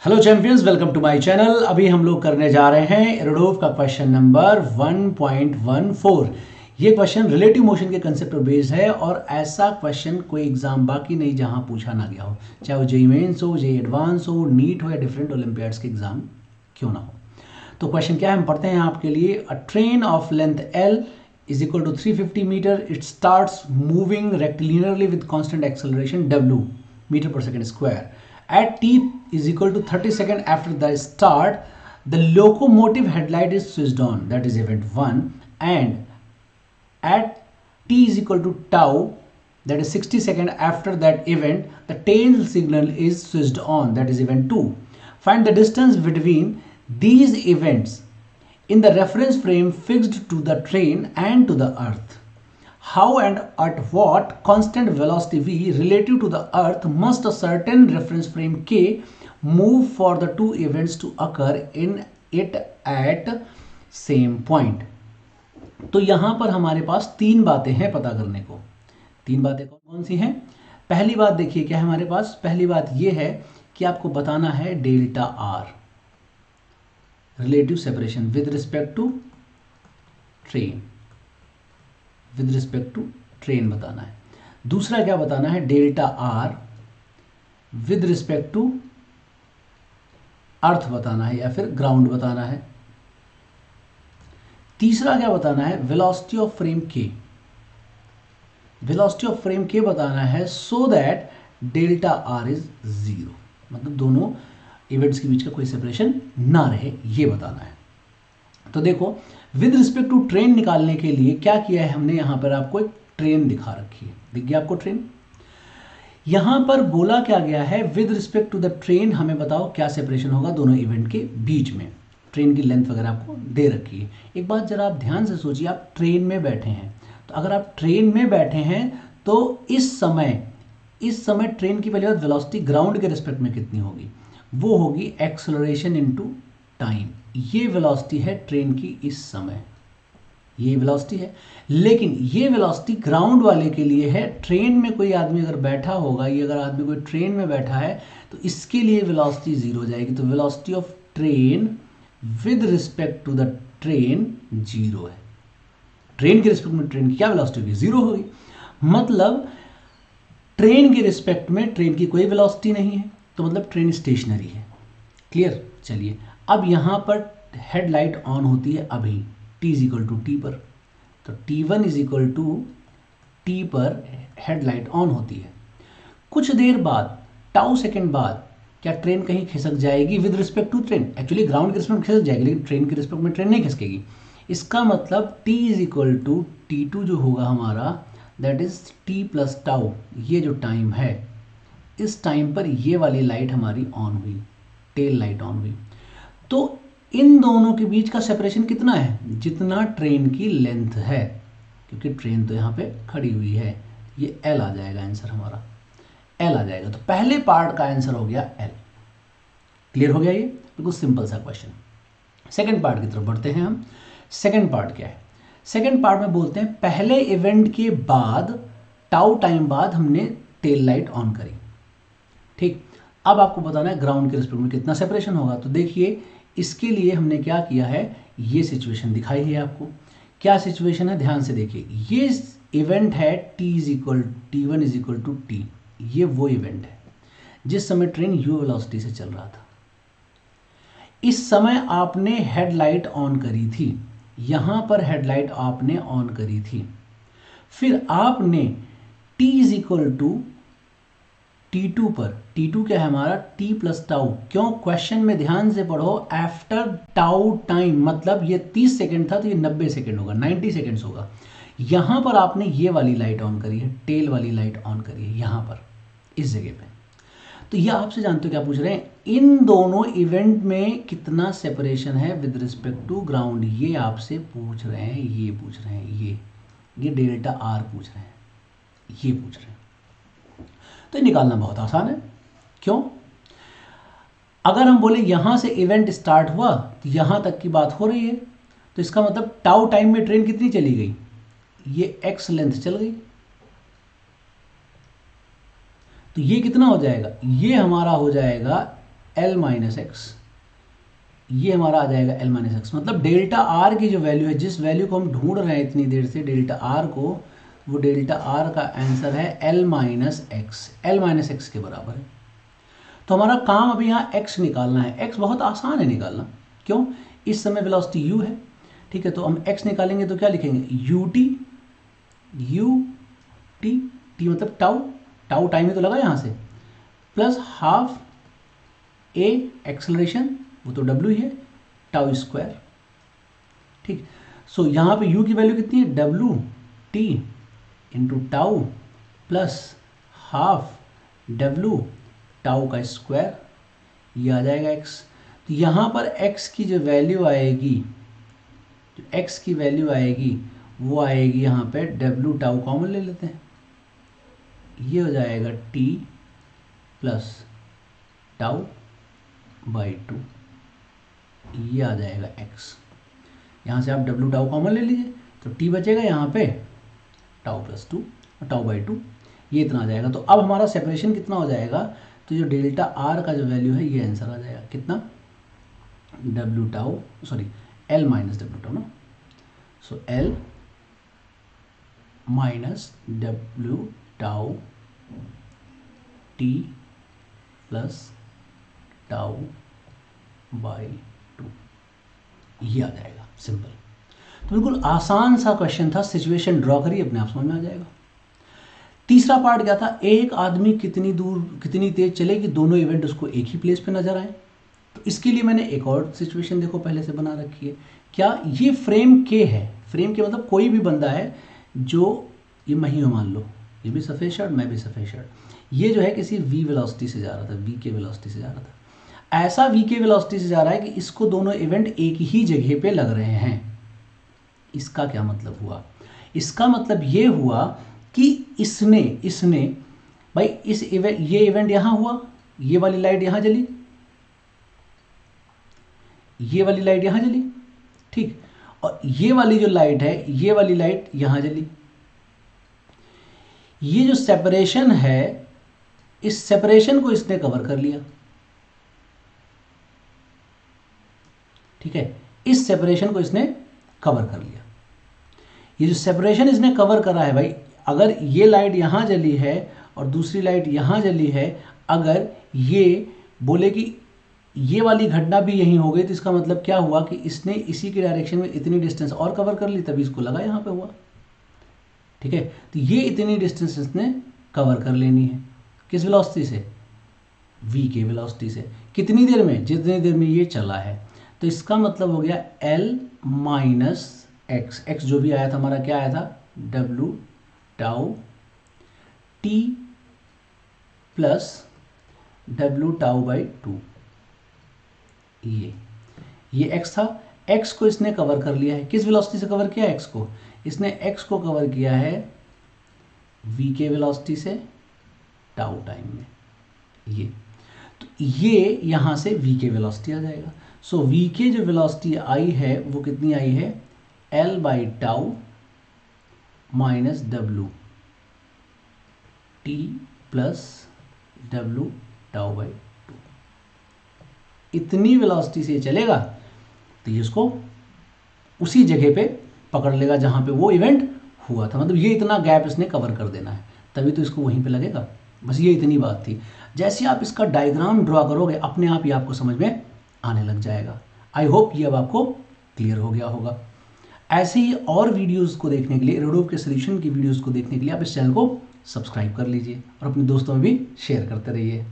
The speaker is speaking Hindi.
Hello champions, welcome to my channel. अभी हम लोग करने जा रहे हैं एरोडोव का क्वेश्चन नंबर 1.14। ये क्वेश्चन रिलेटिव मोशन के कंसेप्ट पर बेस्ड है और ऐसा क्वेश्चन कोई एग्जाम बाकी नहीं जहां पूछा ना गया हो, चाहे वो जेईई मेंस हो, जेईई एडवांस हो, नीट हो या डिफरेंट ओलंपियाड्स के एग्जाम क्यों ना हो। तो क्वेश्चन क्या है, हम पढ़ते हैं आपके लिए। अ train of length L is equal to 350 meter. It starts moving rectilinearly with constant acceleration W meter per second square. At t is equal to 30 seconds after the start, the locomotive headlight is switched on. That is event 1. And at t is equal to tau, that is 60 seconds after that event, the tail signal is switched on. That is event 2. Find the distance between these events in the reference frame fixed to the train and to the earth. How and at what constant velocity v relative to the earth must a certain reference frame k move for the two events to occur in it at same point. तो यहां पर हमारे पास तीन बातें हैं पता करने को। तीन बातें कौन कौन सी हैं? पहली बात देखिए क्या है हमारे पास। पहली बात यह है कि आपको बताना है delta R, relative separation with respect to train. With respect to train बताना है। दूसरा क्या बताना है? Delta R with respect to earth बताना है या फिर ग्राउंड बताना है। तीसरा क्या बताना है? वेलोसिटी ऑफ फ्रेम के। वेलोसिटी ऑफ फ्रेम के बताना है so that delta R is zero, मतलब दोनों इवेंट्स के बीच का कोई सेपरेशन ना रहे, ये बताना है। तो देखो, विद रिस्पेक्ट टू ट्रेन निकालने के लिए क्या किया है हमने, यहां पर आपको एक ट्रेन दिखा रखी है, दिख गया आपको ट्रेन। यहां पर बोला क्या गया है, with respect to the train हमें बताओ क्या सेपरेशन होगा दोनों इवेंट के बीच में। ट्रेन की लेंथ वगैरह आपको दे रखी है। एक बात जरा आप ध्यान से सोचिए, आप ट्रेन में बैठे हैं, तो अगर आप ट्रेन में बैठे हैं तो इस समय ट्रेन की पहली बात वेलोसिटी ग्राउंड के रिस्पेक्ट में कितनी होगी? वो होगी एक्सेलरेशन इनटू टाइम। ये वेलोसिटी है ट्रेन की इस समय, ये वेलोसिटी है। लेकिन ये वेलोसिटी ग्राउंड वाले के लिए है। ट्रेन में कोई आदमी अगर बैठा होगा, ये अगर आदमी कोई ट्रेन में बैठा है तो इसके लिए वेलोसिटी जीरो हो जाएगी। तो velocity of train with respect to the train zero है। ट्रेन के रिस्पेक्ट में ट्रेन की क्या वेलोसिटी होगी? जीरो होगी। मतलब ट्रेन के रिस्पेक्ट में ट्रेन की कोई वेलोसिटी नहीं है, तो मतलब ट्रेन स्टेशनरी है। क्लियर? चलिए, अब यहां पर हेडलाइट ऑन होती है अभी t is equal to T पर, तो t1 is equal to T पर हेडलाइट ऑन होती है। कुछ देर बाद, टाउ सेकेंड बाद, क्या ट्रेन कहीं खिसक जाएगी with respect to train? Actually ground के रिस्पेक्ट में खिसक जाएगी, लेकिन ट्रेन के रिस्पेक्ट में ट्रेन नहीं खिसकेगी। इसका मतलब t is equal to T2 जो होगा हमारा, that is t plus tau. ये जो टाइम है, इस टाइम पर ये वाली लाइट हमारी ऑन हुई, टेल लाइट ऑन हुई। तो इन दोनों के बीच का सेपरेशन कितना है? जितना ट्रेन की लेंथ है, क्योंकि ट्रेन तो यहाँ पे खड़ी हुई है। ये L आ जाएगा आंसर हमारा, L आ जाएगा। तो पहले पार्ट का आंसर हो गया L। क्लियर हो गया? ये बिल्कुल सिंपल सा क्वेश्चन। सेकंड पार्ट की तरफ बढ़ते हैं हम। सेकंड पार्ट क्या है? सेकंड पार्ट में बोलते हैं पहले इवेंट के बाद टाउ टाइम बाद हमने टेल लाइट ऑन करी। ठीक, अब आपको बताना है ग्राउंड के रिस्पेक्ट में कितना सेपरेशन होगा। तो देखिए, इसके लिए हमने क्या किया है, ये सिचुएशन दिखाई है आपको। क्या सिचुएशन है? ध्यान से देखिए। ये इवेंट है T1 is equal to T. ये वो इवेंट है जिस समय ट्रेन u वेलोसिटी से चल रहा था। इस समय आपने हेडलाइट ऑन करी थी, यहां पर हेडलाइट आपने ऑन करी थी। फिर आपने t is equal to T2 पर, T2 क्या है हमारा? T plus tau. क्यों? क्वेश्चन में ध्यान से पढ़ो, आफ्टर टाउ टाइम, मतलब ये 30 सेकंड था तो ये 90 सेकंड होगा, 90 सेकंड्स होगा। यहां पर आपने ये वाली लाइट ऑन करी है, टेल वाली लाइट ऑन करी है यहां पर, इस जगह पे। तो ये आपसे जानते हो क्या पूछ रहे हैं? इन दोनों इवेंट में कितना सेपरेशन है विद रिस्पेक्ट टू ग्राउंड, ये आपसे पूछ रहे हैं। ये पूछ रहे हैं, ये डेल्टा आर पूछ रहे हैं, ये पूछ रहे हैं। तो निकालना बहुत आसान है। क्यों? अगर हम बोले यहां से इवेंट स्टार्ट हुआ तो यहां तक की बात हो रही है, तो इसका मतलब टाउ टाइम में ट्रेन कितनी चली गई? ये x लेंथ चल गई। तो ये कितना हो जाएगा? ये हमारा हो जाएगा L माइनस एक्स, ये हमारा आ जाएगा L माइनस एक्स। मतलब डेल्टा आर की जो वैल्यू है, जिस वैल्यू को हम ढूंढ रहे हैं इतनी देर से डेल्टा आर को, वो डेल्टा आर का आंसर है L minus x, L minus x के बराबर है। तो हमारा काम अभी यहाँ x निकालना है। x बहुत आसान है निकालना, क्यों? इस समय वेलोसिटी u है, ठीक है। तो हम x निकालेंगे तो क्या लिखेंगे, ut, t मतलब टाउ, टाउ टाइम ही तो लगा यहाँ से, प्लस हाफ a एक्सेलरेशन, वो तो w ही है, टाउ स्क्वायर, ठीक। सो यहाँ पे u की वैल्यू कितनी है, w t into tau plus half w tau का स्क्वायर, ये आ जाएगा x। तो यहाँ पर x की जो वैल्यू आएगी, जो x की वैल्यू आएगी वो आएगी यहाँ पे w टाउ कॉमन ले लेते हैं, ये हो जाएगा t प्लस टाउ बाई 2, ये आ जाएगा x। यहाँ से आप w टाउ कॉमन ले लीजिए तो t बचेगा यहाँ पे टाउ प्लस 2 और टाउ बाई 2, ये इतना आ जाएगा। तो अब हमारा सेपरेशन कितना हो जाएगा, तो जो डेल्टा आर का जो वैल्यू है ये आंसर आ जाएगा कितना, w tau, sorry L minus w tau ना, सो L minus w tau t plus tau by 2, ये आ जाएगा सिंपल। तो बिल्कुल आसान सा क्वेश्चन था, सिचुएशन ड्रॉ करिए अपने आप समझ में आ जाएगा। तीसरा पार्ट क्या था, एक आदमी कितनी दूर कितनी तेज चले कि दोनों इवेंट उसको एक ही प्लेस पे नजर आए। तो इसके लिए मैंने एक और सिचुएशन देखो पहले से बना रखी है। क्या ये फ्रेम के है, फ्रेम के मतलब कोई भी बंदा है, जो ये मैं ही हूं मान लो, ये भी सफ़ेद शर्ट मैं भी सफ़ेद शर्ट, ये जो है किसी v वेलोसिटी से जा रहा था, v के वेलोसिटी से जा रहा था, ऐसा v के वेलोसिटी से जा रहा है कि इसको दोनों इवेंट एक ही जगह पे लग रहे हैं। इसका क्या मतलब हुआ, इसका मतलब ये हुआ कि इसने भाई इस इवेंट, ये इवेंट यहां हुआ, ये वाली लाइट यहां जली, ये वाली लाइट यहां जली, ठीक, और ये वाली जो लाइट है, ये वाली लाइट यहां जली। ये जो सेपरेशन है, इस सेपरेशन को इसने कवर कर लिया, ठीक है, इस सेपरेशन को इसने कवर कर लिया। ये जो सेपरेशन इसने कवर करा है भाई, अगर ये लाइट यहां जली है और दूसरी लाइट यहां जली है, अगर ये बोले कि ये वाली घटना भी यहीं हो गई, तो इसका मतलब क्या हुआ कि इसने इसी के डायरेक्शन में इतनी डिस्टेंस और कवर कर ली, तभी इसको लगा यहां पे हुआ, ठीक है। तो ये इतनी डिस्टेंस इसने कवर कर लेनी है, किस वेलोसिटी से, v के वेलोसिटी से, कितनी देर में, जितनी देर में ये चला है। तो इसका मतलब हो गया L माइनस एक्स, एक्स जो भी आया था हमारा क्या आया था, w tau t plus w tau by 2, ये x था, x को इसने कवर कर लिया है, किस वेलोसिटी से कवर किया x को, इसने x को कवर किया है v के वेलोसिटी से टाउ टाइम में, ये तो ये यहां से v के वेलोसिटी आ जाएगा। सो v के जो वेलोसिटी आई है वो कितनी आई है, L by tau minus w t plus w tau by 2, इतनी वेलोसिटी से चलेगा तो ये इसको उसी जगह पे पकड़ लेगा जहां पे वो इवेंट हुआ था। मतलब ये इतना गैप इसने कवर कर देना है, तभी तो इसको वहीं पे लगेगा। बस ये इतनी बात थी। जैसे आप इसका डायग्राम ड्रॉ करोगे अपने आप ही आपको समझ में आने लग जाएगा। आई होप ये अब आपको क्लियर हो गया होगा। ऐसे ही और वीडियोस को देखने के लिए, रडोफ के सोल्यूशन की वीडियोस को देखने के लिए आप इस चैनल को सब्सक्राइब कर लीजिए और अपने दोस्तों में भी शेयर करते रहिए।